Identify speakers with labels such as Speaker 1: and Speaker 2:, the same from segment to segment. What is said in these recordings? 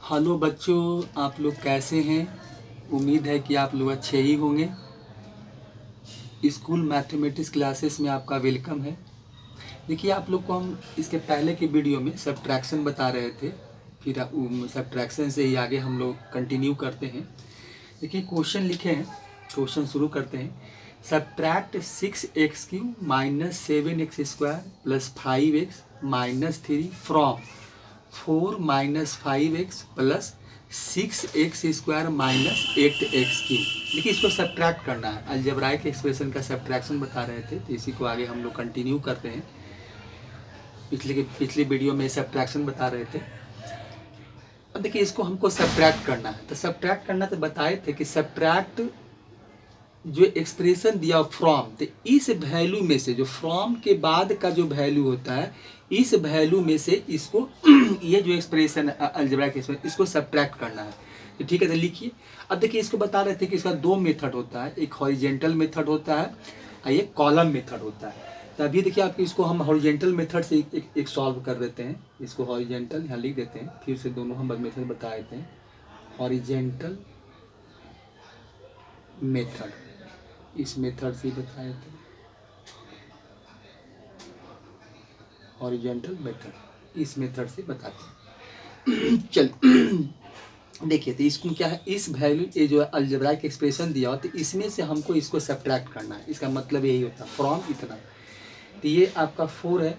Speaker 1: Hello बच्चों, आप लोग कैसे हैं? उम्मीद है कि आप लोग अच्छे ही होंगे। स्कूल मैथमेटिक्स क्लासेस में आपका वेलकम है। देखिए, आप लोग को हम इसके पहले के वीडियो में सब्ट्रैक्शन बता रहे थे, फिर सब्ट्रैक्शन से ही आगे हम लोग कंटिन्यू करते हैं। देखिए, क्वेश्चन लिखे हैं, क्वेश्चन शुरू करते हैं। Subtract 6x³ - 7x² + 5x - 3 from 4 - 5x + 6x² - 8x³। देखिए, इसको सब्ट्रैक्ट करना है। अलजेब्राइक एक्सप्रेशन का सब्ट्रैक्शन बता रहे थे, तो इसी को आगे हम लोग कंटिन्यू करते हैं। पिछले वीडियो में सब्ट्रैक्शन बता रहे थे। अब देखिए, इसको हमको सब्ट्रैक्ट करना है। तो सब्ट्रैक्ट करना तो बताए थे कि सब्ट्रैक्ट जो एक्सप्रेशन दिया फ्रॉम, तो इस वैल्यू में से, जो फ्रॉम के बाद का जो वैल्यू होता है, इस वैल्यू में से इसको ये जो एक्सप्रेशन अलजेब्राइक एक्सप्रेशन, इसको सब्ट्रैक्ट करना है। तो ठीक है, तो लिखिए। अब देखिए, इसको बता रहे थे कि इसका दो मेथड होता है, एक हॉरिजेंटल मेथड होता है और एक कॉलम मेथड होता है। तो अभी देखिए, आपको इसको हम हॉरिजेंटल मेथड से एक सॉल्व कर देते हैं। इसको हॉरिजेंटल यहाँ लिख देते हैं, फिर से दोनों हम मेथड बता देते हैं। हॉरिजेंटल मेथड, इस मेथड से बताए थे हॉरिजॉन्टल मेथड, इस मेथड से बताते हैं। चल देखिए, तो इसको क्या है, इस वैल्यू, ये जो अलजेब्राइक एक्सप्रेशन दिया हो, तो इसमें से हमको इसको सब्ट्रैक्ट करना है। इसका मतलब यही होता है फ्रॉम इतना। तो ये आपका 4 है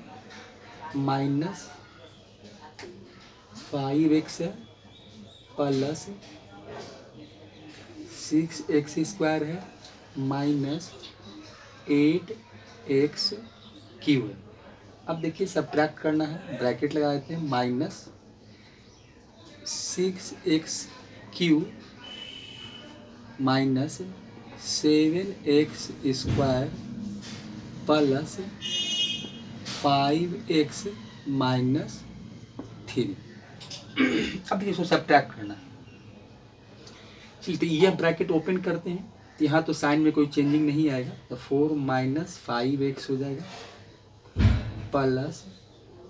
Speaker 1: -5x है प्लस 6x² है -8x³ है। अब देखिए, सब्ट्रैक्ट करना है, ब्रैकेट लगा देते हैं। -6x³ -7x² plus 5x - 3। अब देखिए, इसको सब्ट्रैक्ट करना है। चलिए, यह ब्रैकेट ओपन करते हैं। तो यहाँ तो साइन में कोई चेंजिंग नहीं आएगा, तो 4 - 5x हो जाएगा प्लस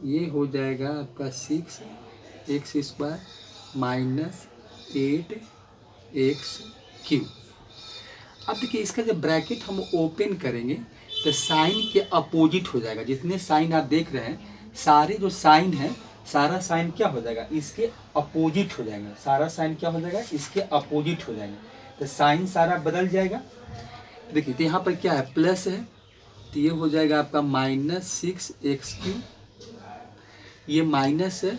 Speaker 1: ये हो जाएगा आपका 6x² -8x³। अब देखिए, इसका जब ब्रैकेट हम ओपन करेंगे तो साइन के अपोजिट हो जाएगा। जितने साइन आप देख रहे हैं, सारे जो साइन है, सारा साइन क्या हो जाएगा, इसके अपोजिट हो जाएगा। सारा साइन क्या हो जाएगा, इसके अपोजिट हो जाएगा। तो साइन सारा बदल जाएगा। देखिए, तो यहाँ पर क्या है, प्लस है, तो ये हो जाएगा आपका -6x³। ये माइनस है,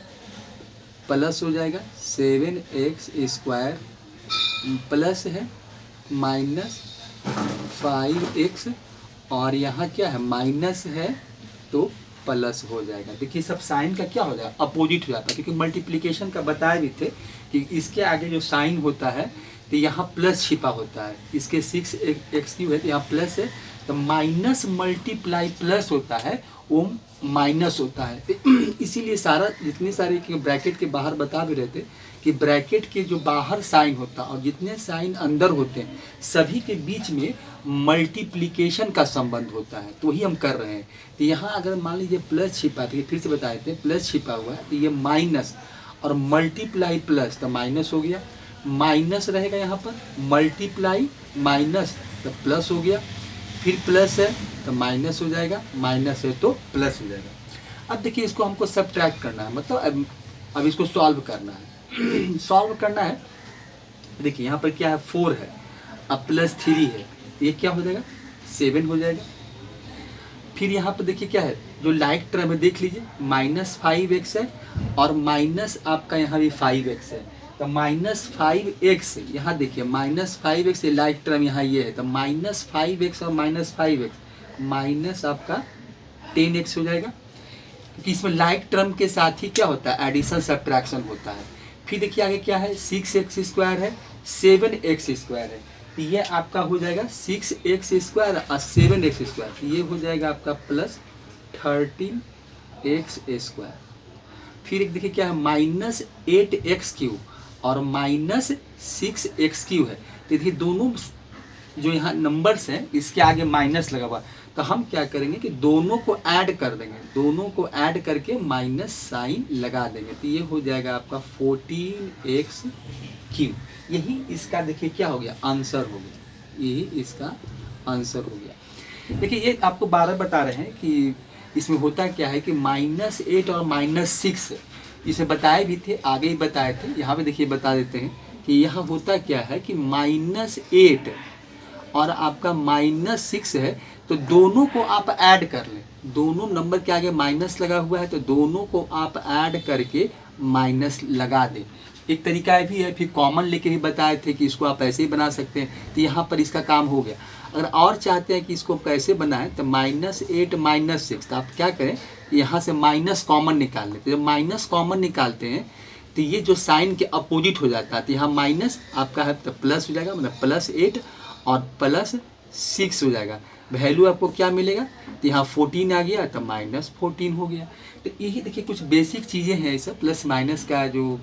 Speaker 1: प्लस हो जाएगा 7x² प्लस है -5x, और यहाँ क्या है, माइनस है तो प्लस हो जाएगा। देखिए, सब साइन का क्या हो जाएगा, अपोजिट हो जाता है। क्योंकि मल्टीप्लिकेशन का बताए भी थे कि इसके आगे जो साइन होता है, तो यहाँ प्लस छिपा होता है। इसके 6x³ है, तो यहाँ प्लस है, तो माइनस मल्टीप्लाई प्लस होता है, वो माइनस होता है। इसीलिए सारा, जितने सारे ब्रैकेट के बाहर बता भी रहे थे कि ब्रैकेट के जो बाहर साइन होता है और जितने साइन अंदर होते हैं, सभी के बीच में मल्टीप्लिकेशन का संबंध होता है। तो वही हम कर रहे हैं। तो यहाँ अगर मान लीजिए प्लस छिपा, तो फिर से बता देते हैं, प्लस छिपा हुआ है, तो ये माइनस, और मल्टीप्लाई प्लस तो माइनस हो गया, माइनस रहेगा यहाँ पर, मल्टीप्लाई माइनस तो प्लस हो गया, फिर प्लस है तो माइनस हो जाएगा, माइनस है तो प्लस हो जाएगा। अब देखिए, इसको हमको सब्ट्रैक्ट करना है, मतलब अब इसको सॉल्व करना है। सॉल्व करना है। देखिए, यहाँ पर क्या है, 4 है, अब प्लस 3 है, तो ये क्या हो जाएगा, 7 हो जाएगा। फिर यहाँ पर देखिए क्या है, जो लाइक टर्म है देख लीजिए, -5x है, और माइनस आपका यहाँ भी 5x है, तो -5x, यहाँ देखिए -5x, लाइक टर्म यहाँ ये है, तो -5x और -5x माइनस आपका 10x हो जाएगा। क्योंकि इसमें लाइक टर्म के साथ ही क्या होता है, एडिशन सब्ट्रैक्शन होता है। फिर देखिए आगे क्या है, 6x² है, 7x² है, तो ये आपका हो जाएगा 6x² और 7x², तो ये हो जाएगा आपका प्लस 13x²। फिर एक देखिए क्या है, -8x³ और -6x³ है। तो देखिए, दोनों जो यहाँ नंबर्स हैं, इसके आगे माइनस लगा हुआ, तो हम क्या करेंगे कि दोनों को ऐड कर देंगे। दोनों को ऐड करके माइनस साइन लगा देंगे, तो ये हो जाएगा आपका 14x3। यही इसका देखिए क्या हो गया, आंसर हो गया, यही इसका आंसर हो गया। देखिए ये आपको 12 बता रहे हैं कि इसमें होता क्या है कि -8 और -6 इसे बताए भी थे, आगे ही बताए थे, यहाँ पे देखिए बता देते हैं कि यहाँ होता क्या है कि -8 और आपका -6 है, तो दोनों को आप ऐड कर लें, दोनों नंबर के आगे माइनस लगा हुआ है तो दोनों को आप ऐड करके माइनस लगा दें। एक तरीका भी है, फिर कॉमन लेके ही बताए थे कि इसको आप ऐसे ही बना सकते हैं, तो यहाँ पर इसका काम हो गया। अगर और चाहते हैं कि इसको कैसे बनाएं तो -8 -6, तो आप क्या करें, यहाँ से माइनस कॉमन निकाल लेते हैं। जब माइनस कॉमन निकालते हैं तो ये जो साइन के अपोजिट हो जाता है, तो यहाँ माइनस आपका है तो प्लस हो जाएगा, मतलब +8 और +6 हो जाएगा। वैल्यू आपको क्या मिलेगा, तो यहाँ 14 आ गया तो -14 हो गया। तो यही देखिए कुछ बेसिक चीज़ें हैं, सब प्लस माइनस का जो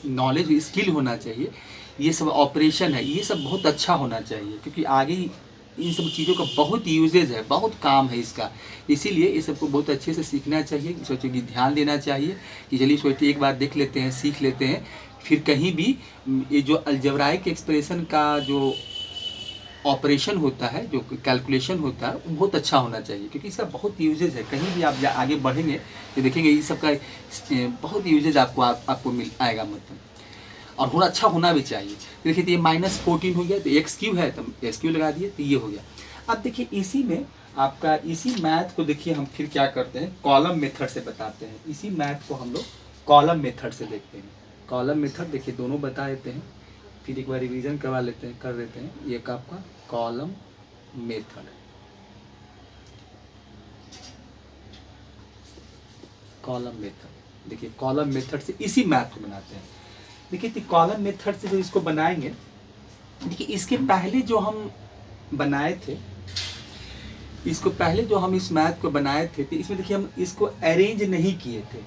Speaker 1: नॉलेज स्किल होना चाहिए, ये सब ऑपरेशन है, ये सब बहुत अच्छा होना चाहिए, क्योंकि आगे इन सब चीज़ों का बहुत यूजेज है, बहुत काम है इसका। इसीलिए ये सबको बहुत अच्छे से सीखना चाहिए, इस चीज़ की ध्यान देना चाहिए कि चलिए इसको एक बार देख लेते हैं, सीख लेते हैं, फिर कहीं भी ये जो अलजेब्राइक एक्सप्रेशन का जो ऑपरेशन होता है, जो कैलकुलेशन होता है, वो बहुत अच्छा होना चाहिए, क्योंकि इसका बहुत यूजेज है। कहीं भी आप आगे बढ़ेंगे तो देखेंगे ये सब का बहुत यूजेज आपको मिल आएगा, मतलब, और थोड़ा अच्छा होना भी चाहिए। देखिए तो ये -14 हो गया, तो x³ है तो x³ लगा दिए, तो ये हो गया। अब देखिए इसी में आपका इसी मैथ को देखिए हम फिर क्या करते हैं, कॉलम मेथड से बताते हैं। इसी मैथ को हम लोग कॉलम मेथड से देखते हैं। कॉलम मेथड देखिए दोनों बता देते हैं, फिर एक बार रिवीजन करवा लेते हैं, कर देते हैं। ये आपका कॉलम मेथड है, कॉलम मेथड। देखिए कॉलम मेथड से इसी मैथ को बनाते हैं। देखिए कॉलम मेथड से जो इसको बनाएंगे, देखिए इसके पहले जो हम बनाए थे, इसको पहले जो हम इस मैथ को बनाए थे, तो इसमें देखिए हम इसको अरेंज नहीं किए थे।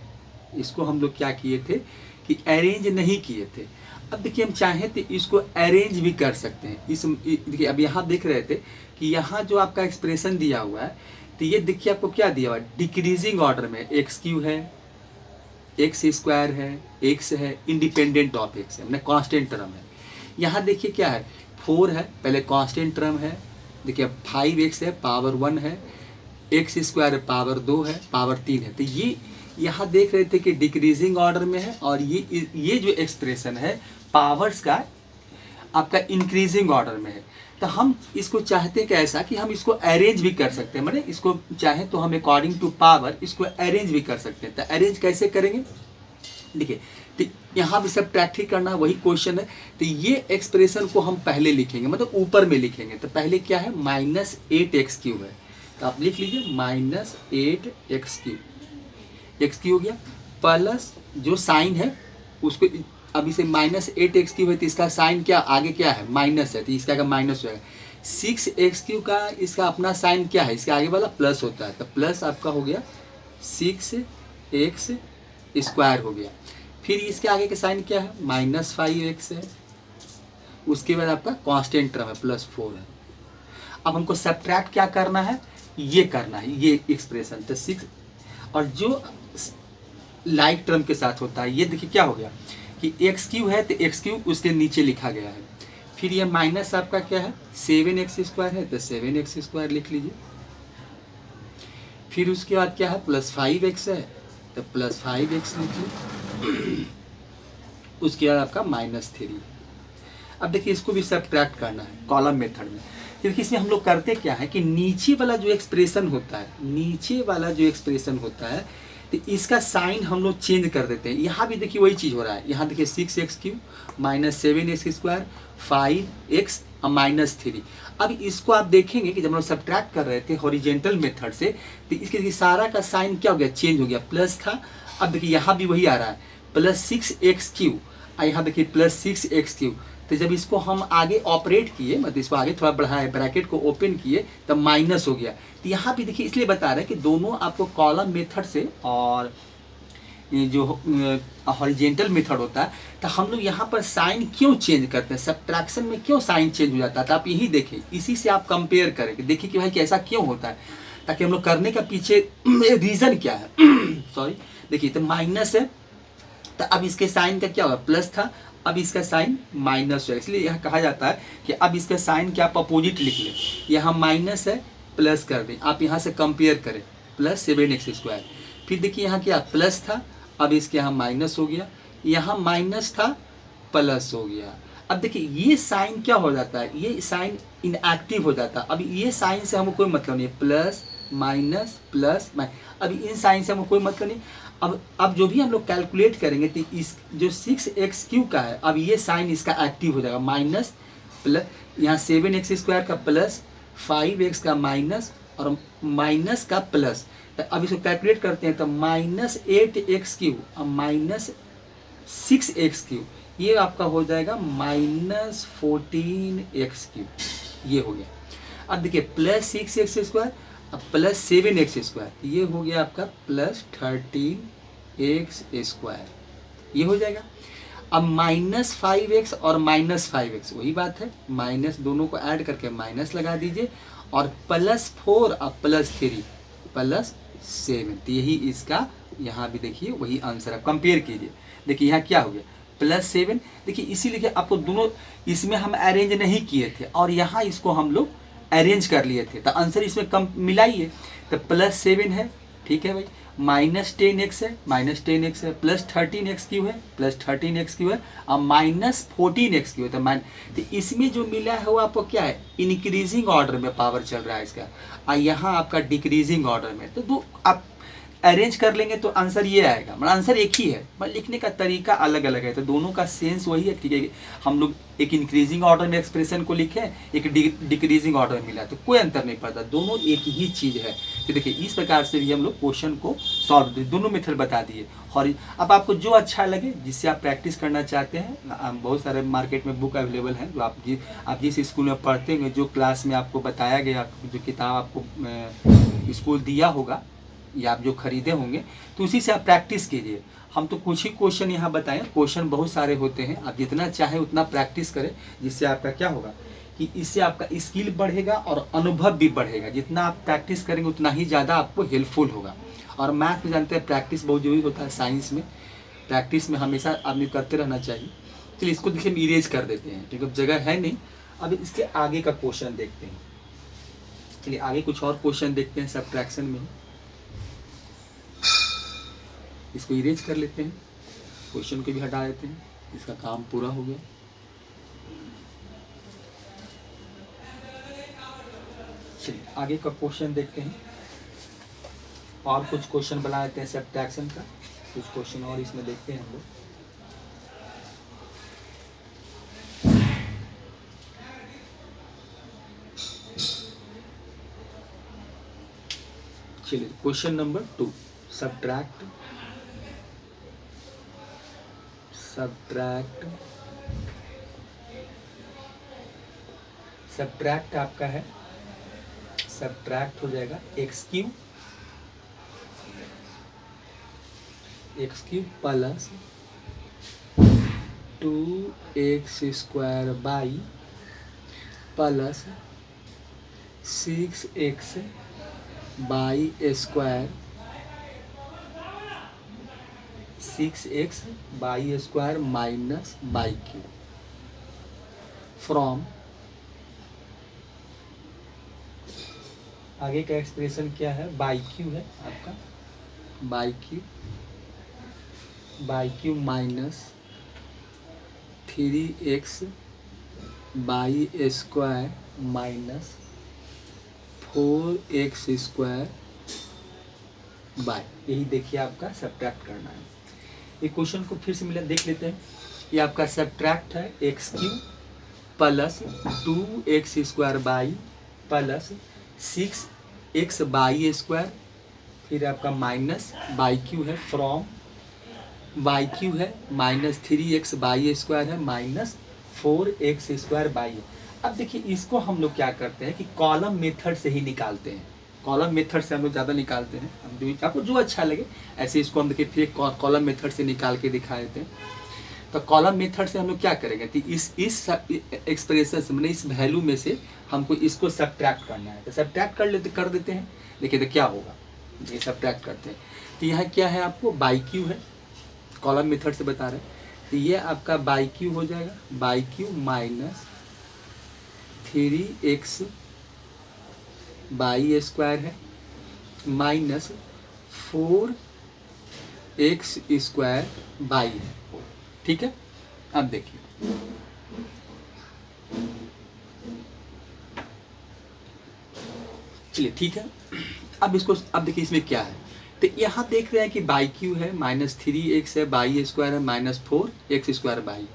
Speaker 1: इसको हम लोग क्या किए थे कि अरेंज नहीं किए थे। अब देखिए हम चाहें तो इसको अरेंज भी कर सकते हैं। देखिए अब यहाँ देख रहे थे कि यहाँ जो आपका एक्सप्रेशन दिया हुआ है, तो ये देखिए आपको क्या दिया हुआ है, डिक्रीजिंग ऑर्डर में x³ है, x² है, x है, इंडिपेंडेंट ऑफ x है, मतलब कांस्टेंट टर्म है। यहाँ देखिए क्या है, 4 है, पहले कांस्टेंट टर्म है, देखिए 5x है, पावर 1 है, x² है, पावर 2 है, पावर 3 है। तो ये यहाँ देख रहे थे कि डिक्रीजिंग ऑर्डर में है, और ये जो एक्सप्रेशन है पावर्स का आपका इंक्रीजिंग ऑर्डर में है। तो हम इसको चाहते हैं कि ऐसा कि हम इसको अरेंज भी कर सकते हैं, मतलब इसको चाहें तो हम अकॉर्डिंग टू पावर इसको अरेंज भी कर सकते हैं। तो अरेंज कैसे करेंगे, देखिए तो यहाँ भी सब प्रैक्टिस करना, वही क्वेश्चन है। तो ये एक्सप्रेशन को हम पहले लिखेंगे, मतलब ऊपर में लिखेंगे। तो पहले क्या है, -8x³ है, तो आप लिख लीजिए -8x³, x³ हो गया, प्लस जो साइन है उसको, अब इसे -8x³ है तो इसका साइन क्या आगे क्या है, माइनस है, तो इसका का माइनस हो जाएगा। 6x³ का इसका अपना साइन क्या है, इसके आगे वाला प्लस होता है, तो प्लस आपका हो गया 6x² हो गया। फिर इसके आगे का साइन क्या है, -5x है, उसके बाद आपका कांस्टेंट टर्म है +4 है। अब हमको सब्ट्रैक्ट क्या करना है, ये करना है, ये एक्सप्रेशन तो 6, और जो लाइक टर्म के साथ होता है, ये देखिए क्या हो गया कि x³ है तो x³ उसके नीचे लिखा गया है। फिर ये माइनस आपका क्या है, 7x² है तो 7x² लिख लीजिए। फिर उसके बाद क्या है, +5x है तो +5x लिखिए। उसके बाद आपका -3। अब देखिए इसको भी सब्ट्रैक्ट करना है कॉलम मेथड में। क्योंकि इसमें हम लोग करते क्या है कि नीचे वाला जो एक्सप्रेशन होता है, नीचे वाला जो एक्सप्रेशन होता है, तो इसका साइन हम लोग चेंज कर देते हैं। यहाँ भी देखिए वही चीज़ हो रहा है। यहाँ देखिए 6x³ -7x², 5x और -3। अब इसको आप देखेंगे कि जब हम लोग सब्ट्रैक्ट कर रहे थे हॉरिजेंटल मेथड से, तो इसके सारा का साइन क्या हो गया, चेंज हो गया, प्लस था। अब देखिए यहाँ भी वही आ रहा है, +6x³, और यहाँ देखिए +6x³। तो जब इसको हम आगे ऑपरेट किए, मतलब इसको आगे थोड़ा बढ़ाए, ब्रैकेट को ओपन किए, तब माइनस हो गया। तो यहाँ भी देखिए इसलिए बता रहे हैं कि दोनों आपको कॉलम मेथड से और ये जो हॉरिजेंटल मेथड होता है, तो हम लोग यहाँ पर साइन क्यों चेंज करते हैं, सब्ट्रैक्शन में क्यों साइन चेंज हो जाता है, तो आप यही देखें, इसी से आप कंपेयर करें कि देखिए कि भाई कैसा क्यों होता है। ताकि हम लोग करने का पीछे रीज़न क्या है सॉरी, देखिए तो माइनस है, तो अब इसके साइन का क्या होगा, प्लस था, अब इसका साइन माइनस है, इसलिए यह कहा जाता है कि अब इसका साइन क्या आप अपोजिट लिख लें, यहाँ माइनस है प्लस कर दें, आप यहाँ से कंपेयर करें, प्लस 7x²। फिर देखिए यहाँ क्या प्लस था, अब इसके यहाँ माइनस हो गया, यहाँ माइनस था प्लस हो गया। अब देखिए ये साइन क्या हो जाता है, ये साइन इनएक्टिव हो जाता है। अब ये साइन से हमको कोई मतलब नहीं है, प्लस माइनस प्लस माइनस, अब इन साइन से हमको कोई मतलब नहीं। अब जो भी हम लोग कैलकुलेट करेंगे तो इस जो 6x³ का है, अब ये साइन इसका एक्टिव हो जाएगा, माइनस प्लस, यहाँ 7x² का प्लस, 5x का माइनस और माइनस का प्लस। तो अब इसको कैलकुलेट करते हैं तो -8x³ और -6x³, ये आपका हो जाएगा -14x³, ये हो गया। अब देखिए प्लस 6x², अब प्लस 7x², ये हो गया आपका प्लस 13x², ये हो जाएगा। अब -5x और -5x वही बात है, माइनस दोनों को ऐड करके माइनस लगा दीजिए, और +4 और +3 +7, तो यही इसका यहाँ भी देखिए वही आंसर है। कंपेयर कीजिए, देखिए यहाँ क्या हो गया +7, देखिए इसीलिए आपको दोनों इसमें हम अरेंज नहीं किए थे और यहाँ इसको हम लोग अरेंज कर लिए थे, तो आंसर इसमें कम मिलाइए, तो +7 है, ठीक है भाई, -10x है, -10x है, +13x³ है, +13x³ है, और -14x³ है, तो इसमें जो मिला है वो आपको क्या है, इंक्रीजिंग ऑर्डर में पावर चल रहा है इसका, और यहाँ आपका डिक्रीजिंग ऑर्डर में। तो दो आप अरेंज कर लेंगे तो आंसर ये आएगा, मतलब आंसर एक ही है, बस लिखने का तरीका अलग अलग है, तो दोनों का सेंस वही है, ठीक है। हम लोग एक इंक्रीजिंग ऑर्डर में एक्सप्रेशन को लिखे, एक डिक्रीजिंग ऑर्डर मिला, तो कोई अंतर नहीं पड़ता, दोनों एक ही चीज़ है। तो देखिए इस प्रकार से भी हम लोग क्वेश्चन को सॉल्व, दोनों मेथड बता दिए। और अब आपको जो अच्छा लगे, जिससे आप प्रैक्टिस करना चाहते हैं, बहुत सारे मार्केट में बुक अवेलेबल हैं, जो आप जिस स्कूल में पढ़ते हैं, जो क्लास में आपको बताया गया, जो किताब आपको स्कूल दिया होगा या आप जो खरीदे होंगे, तो उसी से आप प्रैक्टिस कीजिए। हम तो कुछ ही क्वेश्चन यहाँ बताएं, क्वेश्चन बहुत सारे होते हैं, आप जितना चाहे उतना प्रैक्टिस करें, जिससे आपका क्या होगा कि इससे आपका स्किल बढ़ेगा और अनुभव भी बढ़ेगा। जितना आप प्रैक्टिस करेंगे उतना ही ज़्यादा आपको हेल्पफुल होगा। और मैथ में जानते हैं प्रैक्टिस बहुत जरूरी होता है, साइंस में प्रैक्टिस में हमेशा आदमी करते रहना चाहिए। चलिए इसको देखिए हम इरेज कर देते हैं, क्योंकि अब जगह है नहीं। अब इसके आगे का क्वेश्चन देखते हैं, चलिए आगे कुछ और क्वेश्चन देखते हैं सब्ट्रैक्शन में, इसको इरेज कर लेते हैं, क्वेश्चन को भी हटा देते हैं, इसका काम पूरा हो गया। चलिए आगे का क्वेश्चन देखते हैं, और कुछ क्वेश्चन बना लेते हैं सब्ट्रैक्शन का, कुछ क्वेश्चन और इसमें देखते हैं हम लोग। चलिए क्वेश्चन नंबर 2, सब्ट्रैक्ट आपका है, सब्ट्रैक्ट हो जाएगा x³ plus 2x² by plus 6x by square, 6x by square minus by Q, from, आगे का एक्सप्रेशन क्या है, बाई क्यू है आपका, by Q minus 3x by square minus 4x² by, यही देखिए आपका सब्ट्रैक्ट करना है। ये क्वेश्चन को फिर से मिला देख लेते हैं। ये आपका सब्ट्रैक्ट है x³ plus 2x² by plus 6x by square, फिर आपका माइनस बाई क्यू है, फ्रॉम बाई क्यू है माइनस 3x बाई स्क्वायर है माइनस 4x² बाई है। अब देखिए इसको हम लोग क्या करते हैं कि कॉलम मेथड से ही निकालते हैं, कॉलम मेथड से हम लोग ज़्यादा निकालते हैं। हम जो आपको जो अच्छा लगे ऐसे इसको हम देखिए फिर कॉलम मेथड से निकाल के दिखा देते हैं। तो कॉलम मेथड से हम लोग क्या करेंगे, तो इस एक्सप्रेशन से मैंने इस वैल्यू में से हमको इसको सब्ट्रैक्ट करना है, तो सब्ट्रैक्ट कर देते हैं। देखिए तो क्या होगा, ये सब्ट्रैक्ट करते हैं तो यहाँ क्या है आपको बाई क्यू है, कॉलम मेथड से बता रहे हैं, तो ये आपका बाई क्यू हो जाएगा, by Q minus 3x by square है माइनस 4x स्क्वायर बाई है। ठीक है, अब देखिए चलिए ठीक है, अब इसको अब देखिए इसमें क्या है, तो यहाँ देख रहे हैं कि बाई क्यू है -3x है, बाई स्क्वायर है -4x स्क्वायर बाई।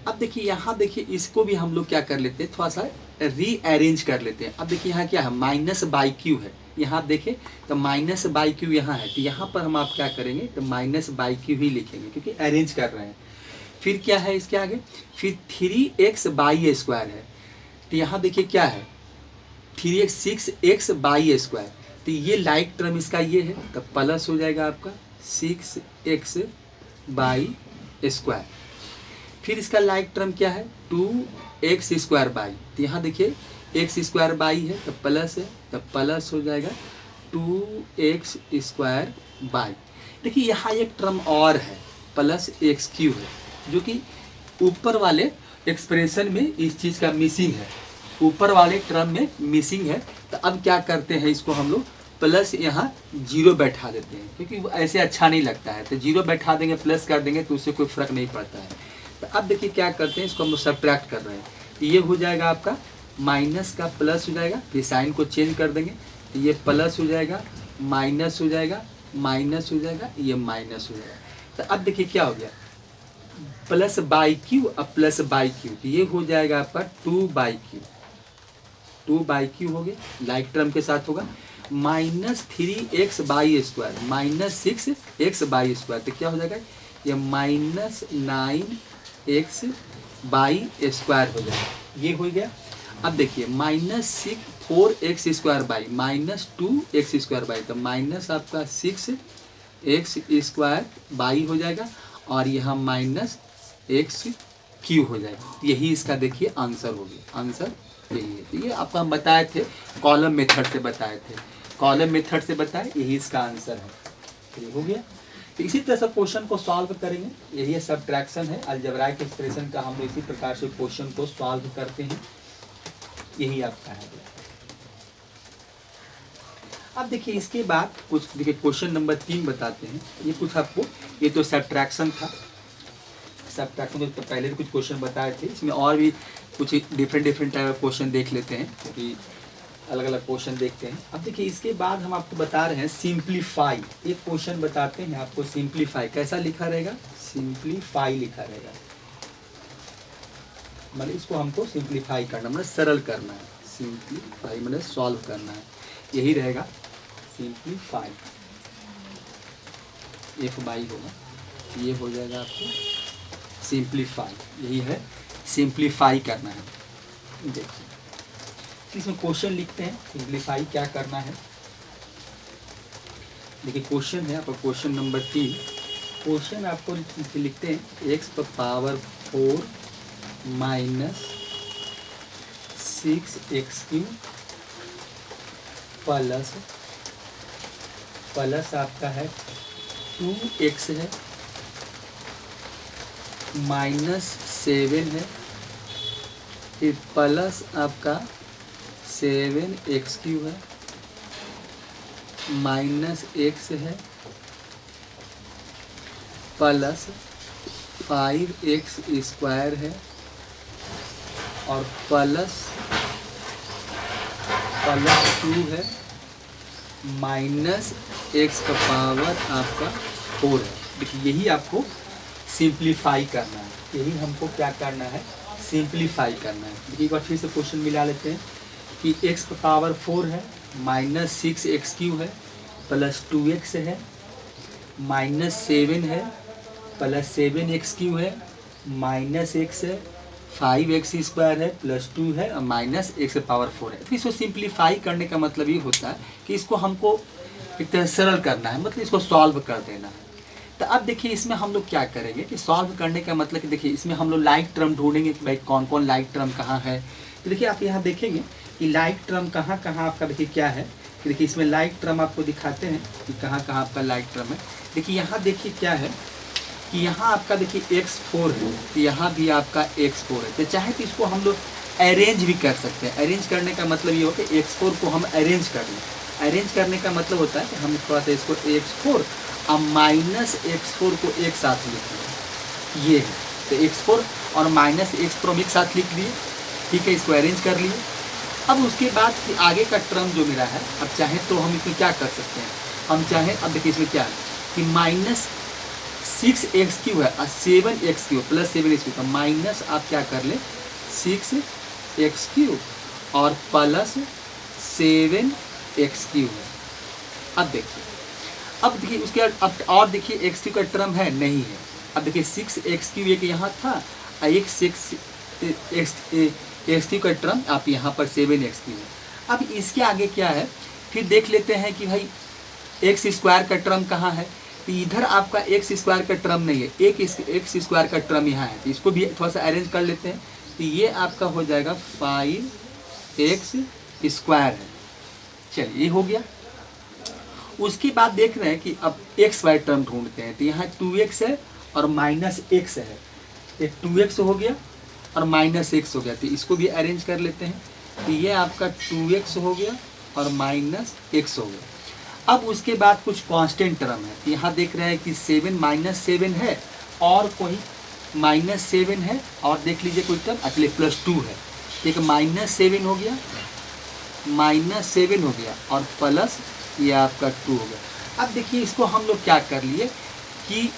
Speaker 1: अब देखिए यहाँ देखिए इसको भी हम लोग क्या कर लेते हैं, थोड़ा सा रीअरेंज कर लेते हैं। अब देखिए यहाँ क्या है, माइनस बाई क्यू है, यहाँ देखें तो माइनस बाई क्यू यहाँ है, तो यहाँ पर हम आप क्या करेंगे, तो माइनस बाई क्यू ही लिखेंगे क्योंकि अरेंज कर रहे हैं। फिर क्या है इसके आगे, फिर 3x बाई स्क्वायर है, तो यहाँ देखिए क्या है 3x 6x बाई स्क्वायर, तो ये लाइक टर्म इसका ये है, तो प्लस हो जाएगा आपका 6x बाई स्क्वायर। फिर इसका लाइक टर्म क्या है 2x स्क्वायर बाई, तो यहाँ देखिए x स्क्वायर बाई है तो प्लस है, तो प्लस हो जाएगा 2x स्क्वायर बाई। देखिए यहाँ एक टर्म और है प्लस एक्स क्यू है, जो कि ऊपर वाले एक्सप्रेशन में इस चीज़ का मिसिंग है, ऊपर वाले टर्म में मिसिंग है। तो अब क्या करते हैं, इसको हम लोग प्लस यहाँ जीरो बैठा देते हैं क्योंकि ऐसे अच्छा नहीं लगता है, तो जीरो बैठा देंगे प्लस कर देंगे तो उससे कोई फ़र्क नहीं पड़ता है। तो अब देखिए क्या करते हैं, इसको हम लोग सब्ट्रैक्ट कर रहे हैं, तो ये हो जाएगा आपका माइनस का प्लस हो जाएगा, फिर साइन को चेंज कर देंगे तो ये प्लस हो जाएगा, माइनस हो जाएगा, माइनस हो जाएगा, ये माइनस हो जाएगा। तो अब देखिए क्या हो गया, प्लस बाई क्यू अब प्लस बाई क्यू, तो ये हो जाएगा आपका 2/q, 2/q हो गया, लाइक टर्म के साथ होगा -3x by square -6x by square, तो क्या हो जाएगा ये -9x बाई स्क्वायर हो जाएगा, ये हो गया। अब देखिए -4x square by -2x square by, तो माइनस आपका 6x स्क्वायर बाई हो जाएगा और यहाँ -x³ हो जाएगा। यही इसका देखिए आंसर हो गया, आंसर यही है। तो ये आपको हम बताए थे, कॉलम मेथड से बताए थे, कॉलम मेथड से बताए, यही इसका आंसर है। तो ये हो गया। तो इसी तरह से क्वेश्चन को सॉल्व करेंगे, यही सब्ट्रैक्शन है, अलजेब्राइक एक्सप्रेशन का हम लोग इसी प्रकार से क्वेश्चन को सॉल्व करते हैं, यही आपका है। अब देखिए इसके बाद कुछ देखिए क्वेश्चन नंबर 3 बताते हैं। ये कुछ आपको, ये तो सब्ट्रैक्शन था, सब्ट्रैक्शन तो पहले भी कुछ क्वेश्चन बताए थे, इसमें और भी कुछ डिफरेंट टाइप ऑफ क्वेश्चन देख लेते हैं, क्योंकि अलग अलग क्वेश्चन देखते हैं। अब देखिए इसके बाद हम आपको बता रहे हैं सिंप्लीफाई, एक क्वेश्चन बताते हैं आपको सिंप्लीफाई कैसा लिखा रहेगा, सिंप्लीफाई लिखा रहेगा, मतलब इसको हमको सिंप्लीफाई करना मतलब सरल करना है, सिंप्लीफाई मतलब सॉल्व करना है, यही रहेगा सिंप्लीफाई। f बाई होगा, ये हो जाएगा आपको सिंप्लीफाई, यही है सिंप्लीफाई करना है। देखिए इसमें क्वेश्चन लिखते हैं सिंप्लीफाई क्या करना है। देखिए क्वेश्चन है आपका क्वेश्चन नंबर 3, क्वेश्चन आपको लिखते हैं x⁴ -6x³ प्लस आपका है 2x है -7 है, फिर प्लस आपका 7x³ है, -x है, प्लस 5x² है और प्लस 2 है, -x⁴ है। देखिए यही आपको सिंप्लीफाई करना है, यही हमको क्या करना है, सिंप्लीफाई करना है। देखिए एक बार फिर से क्वेश्चन मिला लेते हैं कि x⁴ है, -6x³ है, प्लस 2x है, -7 है, प्लस 7x³ है, -x है, 5x² है, प्लस 2 है और -x⁴ है। तो इसको सिंप्लीफाई करने का मतलब ये होता है कि इसको हमको एक तरह सरल करना है, मतलब इसको सॉल्व कर देना है। तो अब देखिए इसमें हम लोग क्या करेंगे कि सॉल्व करने का मतलब कि देखिए इसमें हम लोग लाइक टर्म ढूंढेंगे कि भाई कौन कौन लाइक टर्म कहाँ है। तो देखिए आप यहाँ देखेंगे कि लाइक टर्म कहाँ कहाँ आपका देखिए क्या है कि देखिए इसमें लाइक टर्म आपको दिखाते हैं कि कहाँ कहाँ आपका लाइक टर्म है। देखिए यहाँ देखिए क्या है कि यहाँ आपका देखिए x4 है, तो यहाँ भी आपका x4 है। तो चाहे तो इसको हम लोग अरेंज भी कर सकते हैं। अरेंज करने का मतलब ये हो कि x4 को हम अरेंज कर लें। अरेंज करने का मतलब होता है कि हम थोड़ा सा इसको x4 और माइनस x4 को एक साथ लिख लिए, ये है। तो x4 और माइनस x4 एक साथ लिख लिए, ठीक है, इसको अरेंज कर लिए। अब उसके बाद कि आगे का टर्म जो मेरा है, अब चाहे तो हम इसमें क्या कर सकते हैं, हम चाहें अब देखिए इसमें क्या है कि माइनस 6x³ है और 7x³ प्लस 7x³ का माइनस आप क्या कर ले 6x³ और प्लस 7x³ है। अब देखिए उसके अब और देखिए x³ का टर्म है नहीं है। अब देखिए 6x³ एक यहाँ था और एक x³ का टर्म आप यहाँ पर 7x³ है। अब इसके आगे क्या है, फिर देख लेते हैं कि भाई x² का टर्म कहाँ है। तो इधर आपका x² का टर्म नहीं है, एक x² का टर्म यहाँ है। तो इसको भी थोड़ा सा अरेंज कर लेते हैं। तो ये आपका हो जाएगा 5x² है। चलिए ये हो गया। उसके बाद देख रहे हैं कि अब एक्स वाई टर्म ढूंढते हैं। तो यहाँ 2x है और माइनस x है, एक 2x हो गया और माइनस x हो गया। तो इसको भी अरेंज कर लेते हैं। तो ये आपका 2x हो गया और माइनस x हो गया। अब उसके बाद कुछ कांस्टेंट टर्म है। तो यहाँ देख रहे हैं कि 7 माइनस 7 है और कोई माइनस 7 है और देख लीजिए कोई टर्म अगले प्लस 2 है। एक माइनस 7 हो गया, माइनस 7 हो गया और प्लस ये आपका 2 हो गया। अब देखिए इसको हम लोग क्या कर लिए कि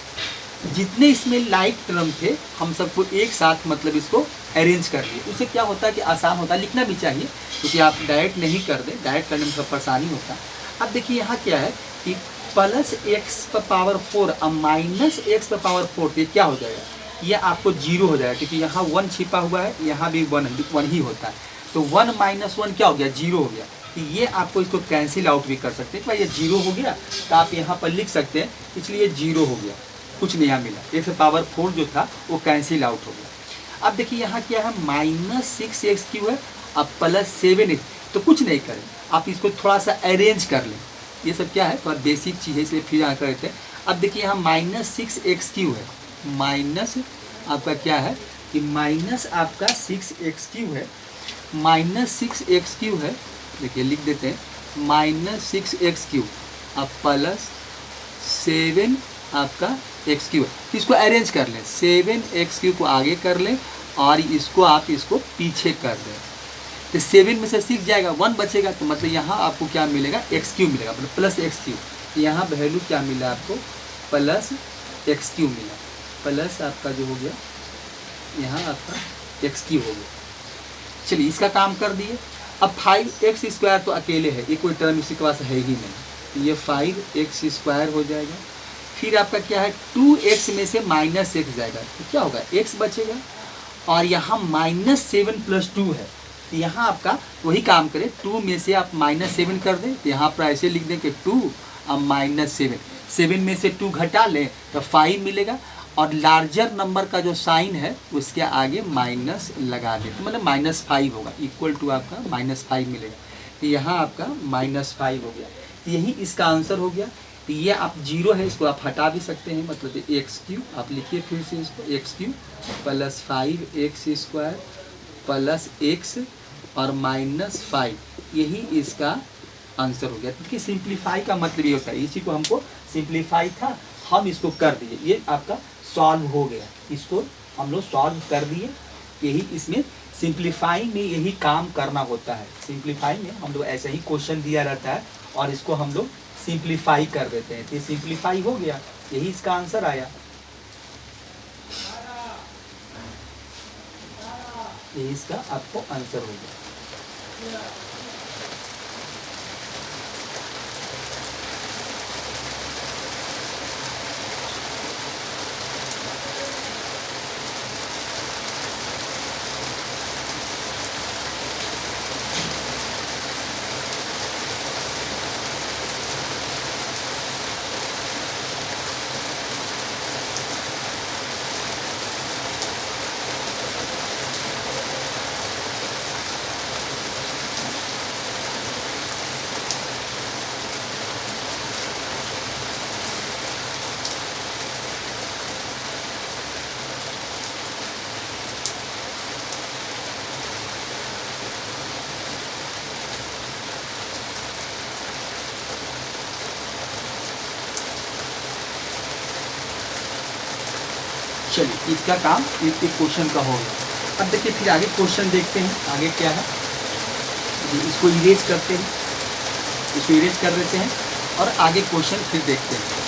Speaker 1: जितने इसमें लाइक टर्म थे हम सबको एक साथ मतलब इसको अरेंज कर लिए। उससे क्या होता है कि आसान होता है, लिखना भी चाहिए क्योंकि आप डायरेक्ट नहीं कर दें, डायरेक्ट करने में सब परेशानी होता है। अब देखिए यहाँ क्या है कि प्लस x⁴ और माइनस x⁴ ये क्या हो जाएगा, ये आपको 0 हो जाएगा क्योंकि यहाँ 1 छिपा हुआ है, यहाँ भी 1 ही होता है। तो 1 माइनस 1 क्या हो गया, 0 हो गया। तो ये आपको इसको कैंसिल आउट भी कर सकते हैं। भाई ये 0 हो गया तो आप यहाँ पर लिख सकते हैं, इसलिए 0 हो गया, कुछ नया मिला। x⁴ जो था वो कैंसिल आउट हो गया। अब देखिए यहाँ क्या है माइनस 6x³ है अब प्लस 7x, तो कुछ नहीं करें, आप इसको थोड़ा सा अरेंज कर लें। ये सब क्या है थोड़ा बेसिक चीज़ है, इसलिए फिर यहाँ कर देते हैं। अब देखिए यहाँ माइनस 6x³ है, माइनस आपका क्या है कि माइनस आपका 6x³ है, माइनस 6x³ है। देखिए लिख देते हैं माइनस 6x³ अब प्लस 7 आपका x³ है। इसको अरेंज कर लें, 7x³ को आगे कर लें और इसको आप इसको पीछे कर दें। तो 7 में से 6 जाएगा, 1 बचेगा, तो मतलब यहाँ आपको क्या मिलेगा x³ मिलेगा, मतलब प्लस x³। यहाँ वैल्यू क्या मिला आपको प्लस x³ मिला, प्लस आपका जो हो गया यहाँ आपका x³ हो गया। चलिए इसका काम कर दिए। अब 5x² तो अकेले है, ये कोई टर्म इसी के पास है ही नहीं, तो ये 5x² हो जाएगा। फिर आपका क्या है 2x में से माइनस x जाएगा, तो क्या होगा x बचेगा और यहाँ माइनस 7 + 2 है। तो यहाँ आपका वही काम करें, 2 में से आप माइनस 7 कर दें, तो यहाँ पर ऐसे लिख दें कि 2 और माइनस 7, 7 में से 2 घटा लें तो 5 मिलेगा और लार्जर नंबर का जो साइन है उसके आगे माइनस लगा दें, तो मतलब -5 होगा, इक्वल टू आपका -5 मिलेगा। तो यहाँ आपका -5 हो गया। तो यही इसका आंसर हो गया। तो ये आप 0 है, इसको आप हटा भी सकते हैं, मतलब x³ आप लिखिए फिर से इसको x³ plus 5x² plus x और -5, यही इसका आंसर हो गया। क्योंकि सिंप्लीफाई का मतलब ये होता है, इसी को हमको सिंप्लीफाई था, हम इसको कर दिए, ये आपका सॉल्व हो गया, इसको हम लोग सॉल्व कर दिए। यही इसमें सिंप्लीफाई में यही काम करना होता है। सिंप्लीफाई में हम लोग ऐसे ही क्वेश्चन दिया रहता है और इसको हम लोग सिंप्लीफाई कर देते हैं। तो सिंप्लीफाई हो गया, यही इसका आंसर आया, यही इसका आपको आंसर हो गया। चलिए इसका काम एक क्वेश्चन का हो गया। अब देखिए फिर आगे क्वेश्चन देखते हैं, आगे क्या है। इसको इरेज करते हैं, इसको इरेज कर देते हैं और आगे क्वेश्चन फिर देखते हैं।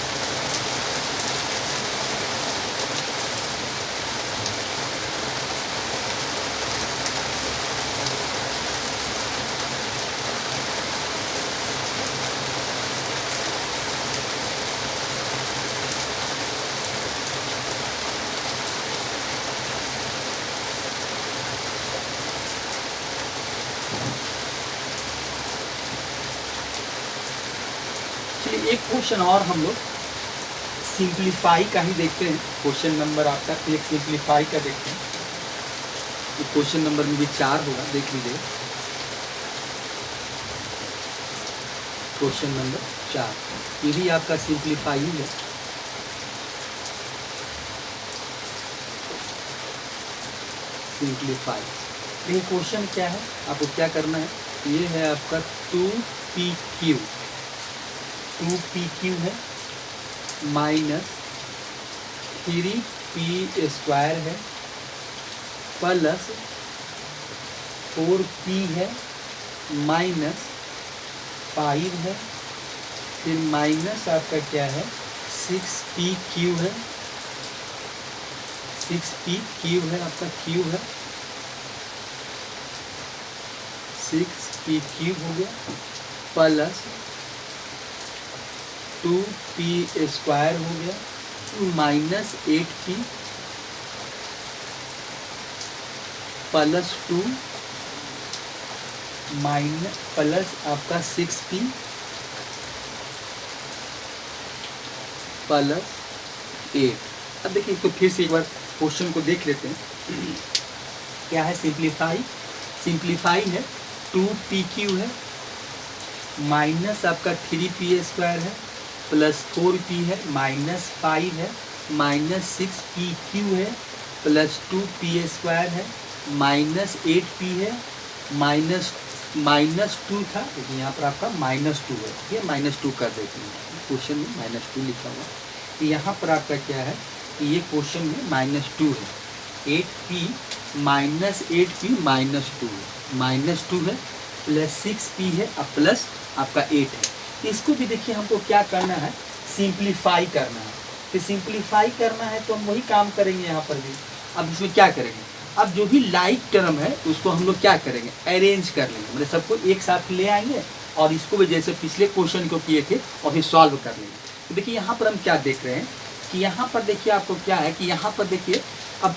Speaker 1: चलिए एक क्वेश्चन और हम लोग सिंप्लीफाई का ही देखते हैं। क्वेश्चन नंबर आपका एक सिंप्लीफाई का देखते हैं। तो क्वेश्चन नंबर में भी 4 होगा, देख लीजिए। क्वेश्चन नंबर 4 ये भी आपका सिंप्लीफाई ही है। सिंप्लीफाई। ये क्वेश्चन क्या है, आपको क्या करना है, ये है आपका 2pq, 2pq है माइनस 3p² है प्लस 4p है माइनस 5 है, फिर माइनस आपका क्या है 6pq है, 6pq है आपका, q है 6pq हो गया प्लस 2p² हो गया minus 8p plus 2 minus plus आपका 6p प्लस 8। अब देखिए इसको फिर से एक बार क्वेश्चन को देख लेते हैं। क्या है सिंप्लीफाई, सिंप्लीफाई है 2pq है माइनस आपका 3p² है प्लस 4p है माइनस 5 है माइनस 6pq है प्लस 2p² है माइनस 8p है माइनस 2 था, लेकिन यहाँ पर आपका -2 है, ये -2 कर देते हैं। क्वेश्चन में -2 लिखा हुआ है, यहाँ पर आपका क्या है, ये क्वेश्चन में -2 है, 8p माइनस 8p -2 है, -2 है प्लस 6p है और प्लस आपका 8 है। इसको भी देखिए हमको क्या करना है, सिंप्लीफाई करना है। तो सिंप्लीफाई करना है तो हम वही काम करेंगे यहाँ पर भी। अब इसमें क्या करेंगे, अब जो भी लाइक टर्म है उसको हम लोग क्या करेंगे, अरेंज कर लेंगे, मतलब सबको एक साथ ले आएंगे और इसको भी जैसे पिछले क्वेश्चन को किए थे और फिर सॉल्व कर लेंगे। तो देखिए यहाँ पर हम क्या देख रहे हैं कि यहाँ पर देखिए आपको क्या है कि यहाँ पर देखिए अब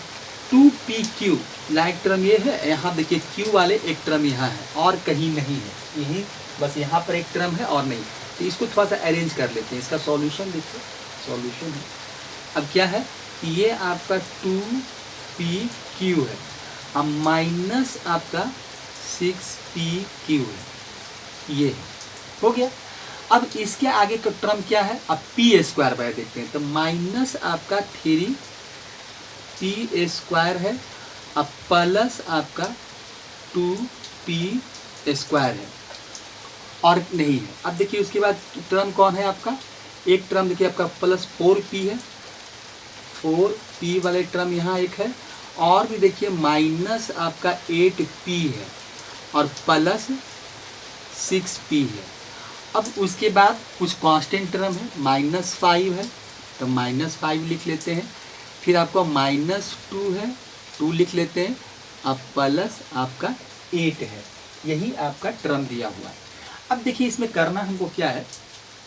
Speaker 1: 2pq लाइक टर्म ये है, यहाँ देखिए q वाले एक टर्म यहाँ है और कहीं नहीं है, यही बस यहाँ पर एक टर्म है और नहीं। तो इसको थोड़ा सा अरेंज कर लेते हैं। इसका सॉल्यूशन देखिए, सॉल्यूशन है अब क्या है, ये आपका 2pq है अब माइनस आपका 6pq है, ये हो गया। अब इसके आगे का टर्म क्या है, अब p² बाय देखते हैं, तो माइनस आपका 3p² है अब प्लस आपका 2p² है और नहीं है। अब देखिए उसके बाद टर्म कौन है आपका, एक टर्म देखिए आपका प्लस 4p है, 4p वाले टर्म यहाँ एक है और भी देखिए माइनस आपका 8p है और प्लस 6p है। अब उसके बाद कुछ कांस्टेंट टर्म है, -5 है तो -5 लिख लेते हैं, फिर आपका -2 है 2 लिख लेते हैं, अब प्लस आपका 8 है, यही आपका टर्म दिया हुआ है। अब देखिए इसमें करना हमको क्या है,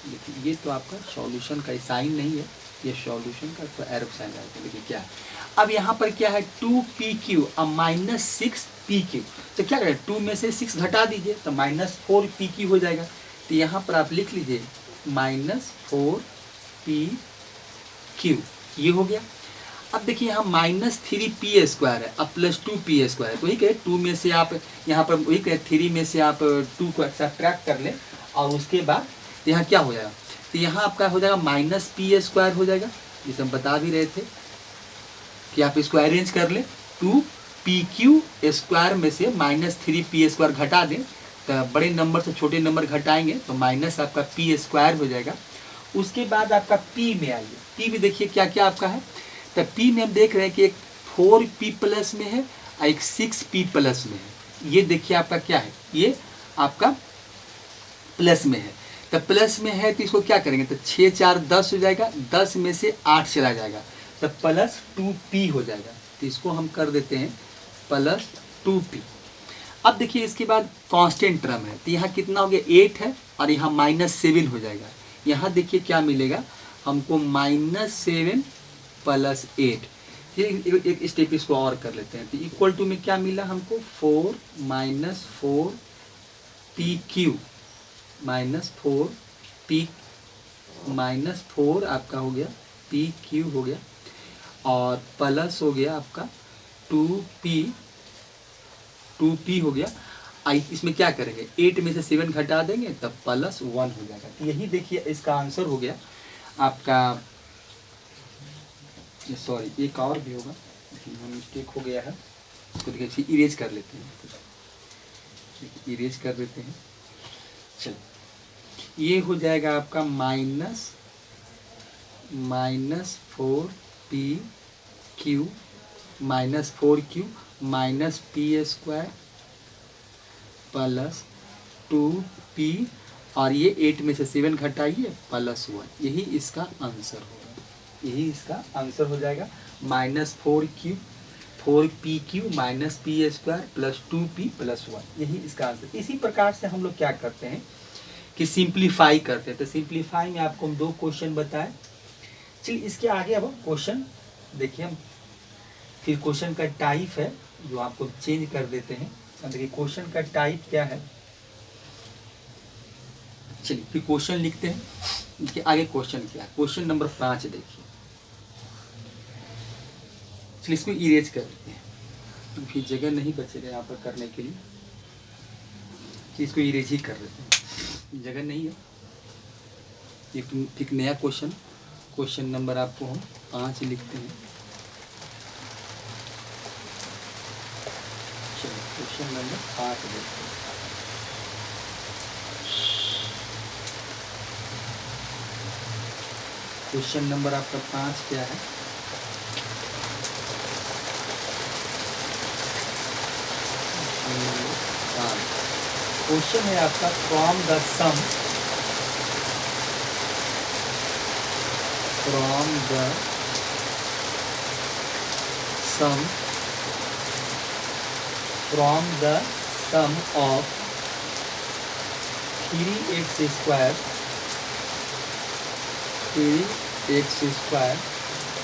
Speaker 1: देखिए ये तो आपका सॉल्यूशन का साइन नहीं है, ये सॉल्यूशन का तो एरो साइन है। देखिए क्या है, अब यहाँ पर क्या है 2pq अब -6pq, तो क्या करें 2 में से 6 घटा दीजिए तो -4pq हो जाएगा। तो यहाँ पर आप लिख लीजिए -4pq, ये हो गया। अब देखिए यहाँ -3p² है अब प्लस 2p² है, तो वही कहे 2 में से आप यहाँ पर वही कहे 3 में से आप 2 को सब्ट्रैक्ट कर लें और उसके बाद यहाँ क्या हो जाएगा, तो यहाँ आपका हो जाएगा -p² हो जाएगा, जिसे हम बता भी रहे थे कि आप इसको अरेंज कर लें, 2pq² में से -3p² घटा दें तो बड़े नंबर से छोटे नंबर घटाएंगे तो माइनस आपका p² हो जाएगा। उसके बाद आपका p में आइए, p भी देखिए क्या क्या आपका है, तो पी में हम देख रहे हैं कि एक 4p प्लस में है और एक 6p प्लस में है। ये देखिए आपका क्या है, ये आपका प्लस में है। तो प्लस में है तो इसको क्या करेंगे, तो 6 4 10 हो जाएगा, 10 में से 8 चला जाएगा तो प्लस 2p हो जाएगा। तो इसको हम कर देते हैं प्लस 2p। अब देखिए इसके बाद कांस्टेंट टर्म है, तो यहाँ कितना हो गया 8 है और यहाँ -7 हो जाएगा। यहाँ देखिए क्या मिलेगा हमको -7 प्लस 8। एक स्टेप इसको और कर लेते हैं, तो इक्वल टू में क्या मिला हमको 4 -4 आपका हो गया पी क्यू हो गया और प्लस हो गया आपका 2p हो गया। इसमें क्या करेंगे 8 में से 7 घटा देंगे तब +1 हो जाएगा। तो यही देखिए इसका आंसर हो गया आपका। सॉरी एक और भी होगा, मिस्टेक हो गया है, इसको देखिए इरेज कर लेते हैं, इरेज कर देते हैं। चलो ये हो जाएगा आपका -4pq -4q -p² plus 2p और ये 8 में से 7 घटाइए +1। यही इसका आंसर होगा, यही इसका आंसर हो जाएगा -4pq -p² plus 2p plus 1। यही इसका आंसर। इसी प्रकार से हम लोग क्या करते हैं कि सिंप्लीफाई करते हैं। तो सिंप्लीफाई में आपको हम 2 क्वेश्चन बताएं। चलिए इसके आगे अब क्वेश्चन देखिए हम, फिर क्वेश्चन का टाइप है जो आपको चेंज कर देते हैं। अब देखिए क्वेश्चन का टाइप क्या है, चलिए फिर क्वेश्चन लिखते हैं। इसके आगे क्वेश्चन क्या है, क्वेश्चन नंबर 5 देखिए। चलिए इसको इरेज कर देते हैं, फिर जगह नहीं बचेगा यहाँ पर करने के लिए, इसको इरेज ही कर देते हैं, जगह नहीं है। एक नया क्वेश्चन नंबर आपको हम 5 लिखते हैं। चलिए क्वेश्चन नंबर 5 देखते हैं। क्वेश्चन नंबर आपका 5 क्या है, क्वेश्चन है आपका from the some of 3x²